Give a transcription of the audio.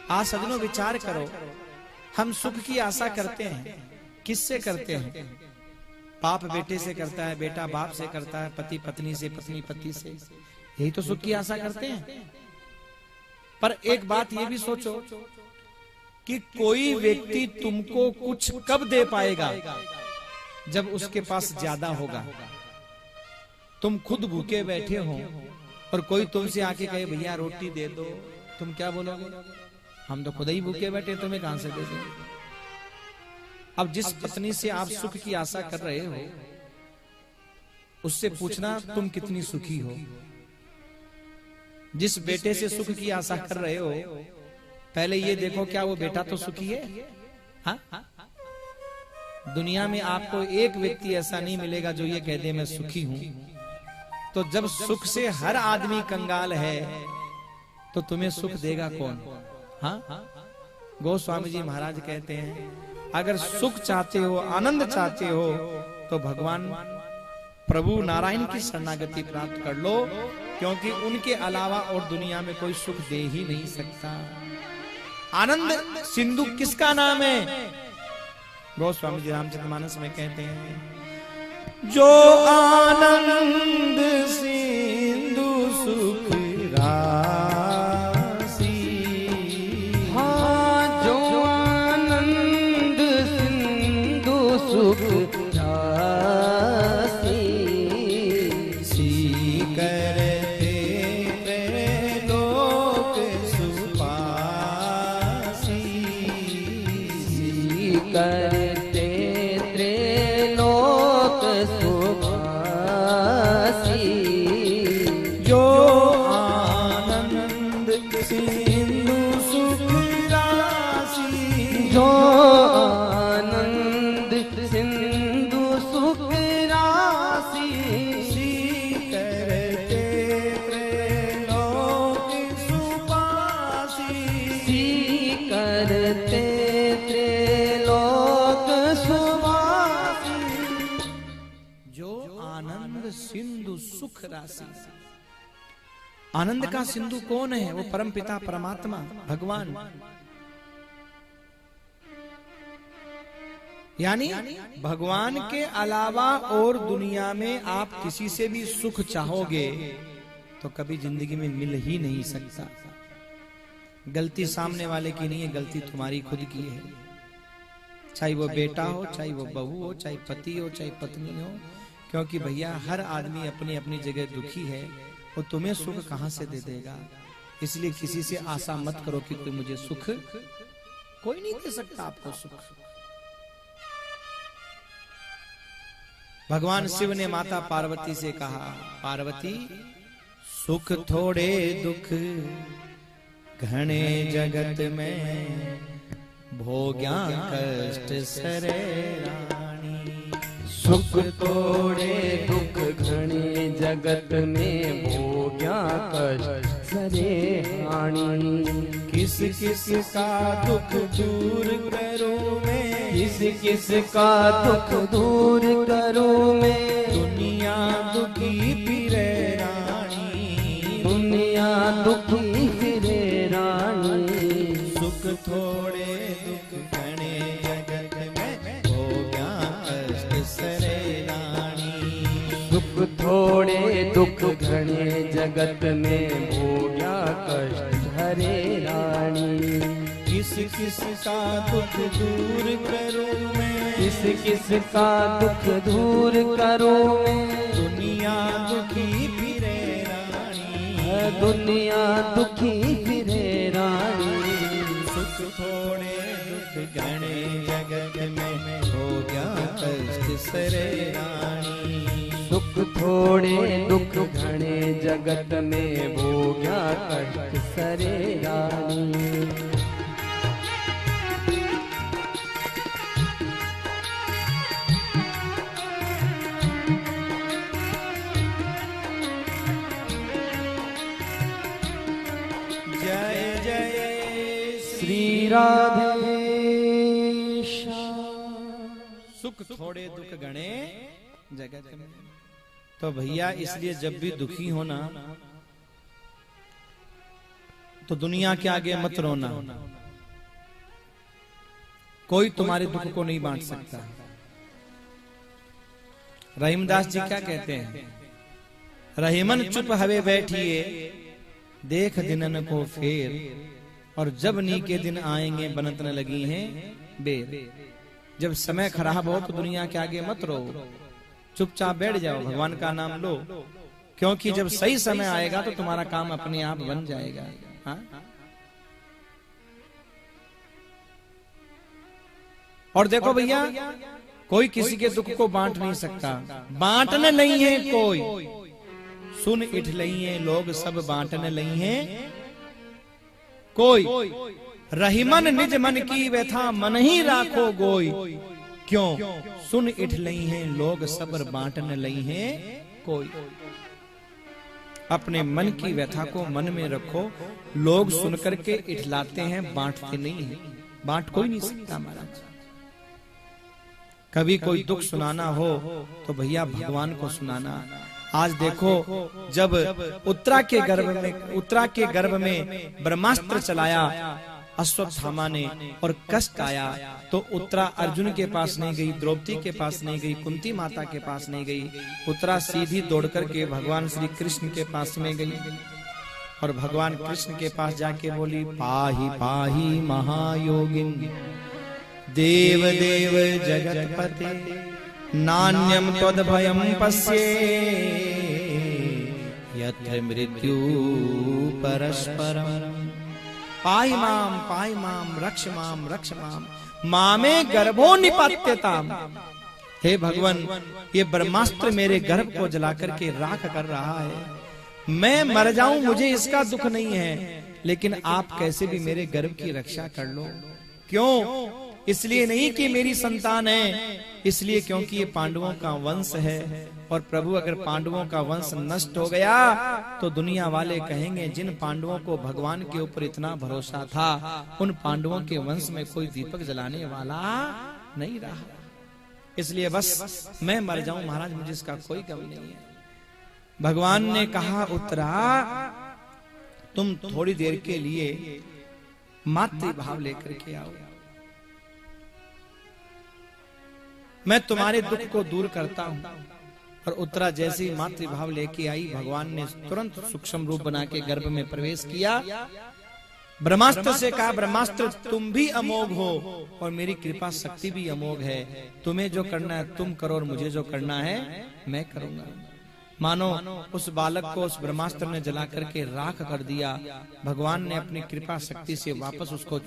आज सजनों विचार करो, हम सुख की आशा करते हैं, किससे करते हैं? बाप बेटे से करता है, बेटा बाप से करता है, पति पत्नी से, पत्नी पति से, यही तो सुख की आशा करते हैं। पर एक बात ये भी सोचो कि कोई व्यक्ति तुमको कुछ कब दे पाएगा? जब उसके पास ज्यादा होगा। तुम खुद भूखे बैठे हो और कोई तुमसे आके कहे भैया रोटी दे दो, तुम क्या बोलोगे? हम तो खुद ही भूखे बैठे, तुम्हें कहां से दे देंगे? अब जिस पत्नी से आप सुख की आशा कर रहे हो, उससे पूछना तुम कितनी सुखी हो। जिस बेटे से सुख की आशा कर रहे हो, पहले ये देखो क्या वो बेटा तो सुखी है? हाँ? दुनिया में आपको एक व्यक्ति ऐसा नहीं मिलेगा जो ये कह दे मैं सुखी हूं। तो जब सुख से हर आदमी कंगाल है, तो तुम्हें सुख देगा कौन? हाँ? गोस्वामी जी महाराज कहते हैं, अगर सुख चाहते हो, आनंद चाहते हो, तो भगवान प्रभु नारायण की शरणागति प्राप्त कर लो, क्योंकि उनके अलावा और दुनिया में कोई सुख दे ही नहीं सकता। आनंद सिंधु किसका नाम है? गोस्वामी जी रामचरितमानस में कहते हैं, जो आनंद सिंधु सुख राशि। हाँ, जो आनंद सिंधु सुख राशि, सी करते त्रैलोक सुपासी। सी करते त्रैलोक सुपासी। जो आनंद सिंधु सुख राशि। जो आनंद सिंधु सुख राशि, सी करते त्रैलोक सुपासी। सी करते त्रैलोक सुवासी। जो आनंद सिंधु सुख राशि। आनंद का सिंधु कौन है? वो परम पिता परमात्मा भगवान। यानी भगवान के अलावा और दुनिया में आप किसी से भी सुख चाहोगे तो कभी जिंदगी में मिल ही नहीं सकता। गलती सामने वाले की नहीं है, गलती तुम्हारी खुद की है। चाहे वो बेटा हो, चाहे वो बहू हो, चाहे पति हो, चाहे पत्नी हो, क्योंकि भैया हर आदमी अपनी अपनी जगह दुखी है। वो तुम्हें सुख कहां से दे देगा? इसलिए किसी से आशा मत करो कि कोई मुझे सुख, कोई नहीं दे सकता आपको सुख। भगवान शिव ने माता पार्वती से कहा, पार्वती सुख थोड़े दुख घने जगत में, भोग्या कष्ट सरे रानी। सुख थोड़े दुख घने जगत में, भोग्या कष्ट सरे रानी। किस किस का दुख दूर करूं मैं, किस किस का दुख दूर करूं मैं, दुनिया दुखी फिरे रानी। दुनिया दुखी फिरे रानी। सुख थोड़े दुख घने जगत में, भोग्या कष्ट सरे रानी। सुख थोड़े दुख घने जगत में, भोग्या कष्ट हरे रानी। किस किस का दुख दूर करूं मैं, किस किस का दुख दूर करूं मैं, दुनिया दुखी फिरे रानी। दुनिया दुखी फिरे रानी। सुख थोड़े दुख घने जगत में, भोग्या कष्ट सरे रानी। सुख थोड़े दुख घने जगत में, भोग्या कष्ट सरे रानी। जय जय श्री राधे। सुख थोड़े दुख गणे जगत में। तो भैया इसलिए जब भी दुखी होना तो दुनिया के आगे मत रोना। कोई तुम्हारे दुख को नहीं बांट सकता। रहीमदास जी क्या कहते हैं? रहीमन चुप हवे बैठिए, देख दिनन को फेर, और जब नी के दिन आएंगे बनत न लगी हैं बेर। जब समय खराब हो तो दुनिया के आगे मत रो, चुपचाप बैठ जाओ, भगवान का नाम लो, क्योंकि जब सही समय आएगा तो तुम्हारा काम अपने आप बन जाएगा। हाँ? और देखो भैया, कोई किसी के दुख को बांट नहीं सकता, बांटने नहीं है कोई, सुन इठ लई है लोग सब बांटने लई है कोई। रहीमन निज मन की व्यथा मन ही राखो गोई, क्यों सुन इठ लई है लोग सब बांटने लई है कोई। अपने मन की व्यथा को मन में रखो, लोग सुनकर के इठलाते हैं, बांटते नहीं है। बांट कोई नहीं सकता महाराज। कभी कोई दुख सुनाना हो तो भैया भगवान को सुनाना। आज देखो, जब उत्तरा के गर्भ में ब्रह्मास्त्र चलाया अश्वत्थामा ने और कष्ट आया, तो उत्तरा अर्जुन के पास नहीं गई, द्रौपदी के पास नहीं गई, कुंती माता के पास नहीं गई। उत्तरा सीधी दौड़ करके भगवान श्री कृष्ण के पास में गई और भगवान कृष्ण के पास जाके बोली, पाहि पाहि महायोगिन देव देव जगतपते, नान्यम त्वद्भयं पश्ये यत्र मृत्यु परस्परम। पाहि माम रक्ष माम मामे गर्भो निपत्यताम। हे भगवान, ये ब्रह्मास्त्र मेरे गर्भ को जला करके राख कर रहा है, मैं मर जाऊं मुझे इसका दुख नहीं है, लेकिन आप कैसे भी मेरे गर्भ की रक्षा कर लो। क्यों? इसलिए नहीं कि मेरी संतान है, इसलिए क्योंकि ये पांडवों का वंश है, और प्रभु अगर पांडवों का वंश नष्ट हो गया तो दुनिया वाले कहेंगे, जिन पांडवों को भगवान के ऊपर इतना भरोसा था, उन पांडवों के वंश में कोई दीपक जलाने वाला नहीं रहा। इसलिए बस मैं मर जाऊं महाराज, मुझे इसका कोई गम नहीं है। भगवान ने कहा, उत्तरा तुम थोड़ी देर के लिए मातृभाव लेकर के आओ, मैं तुम्हारे दुख को दूर करता हूं। और उत्तरा जैसी मातृभाव लेके आई, भगवान ने तुरंत सूक्ष्म रूप बना के गर्भ में प्रवेश किया। ब्रह्मास्त्र से कहा, ब्रह्मास्त्र तुम भी अमोघ हो और मेरी कृपा शक्ति भी अमोघ है, तुम्हें जो करना है तुम करो और मुझे जो करना है मैं करूंगा। मानो उस बालक को उस ब्रह्मास्त्र ने जला करके राख कर दिया। भगवान ने अपनी कृपा शक्ति से वापस उसको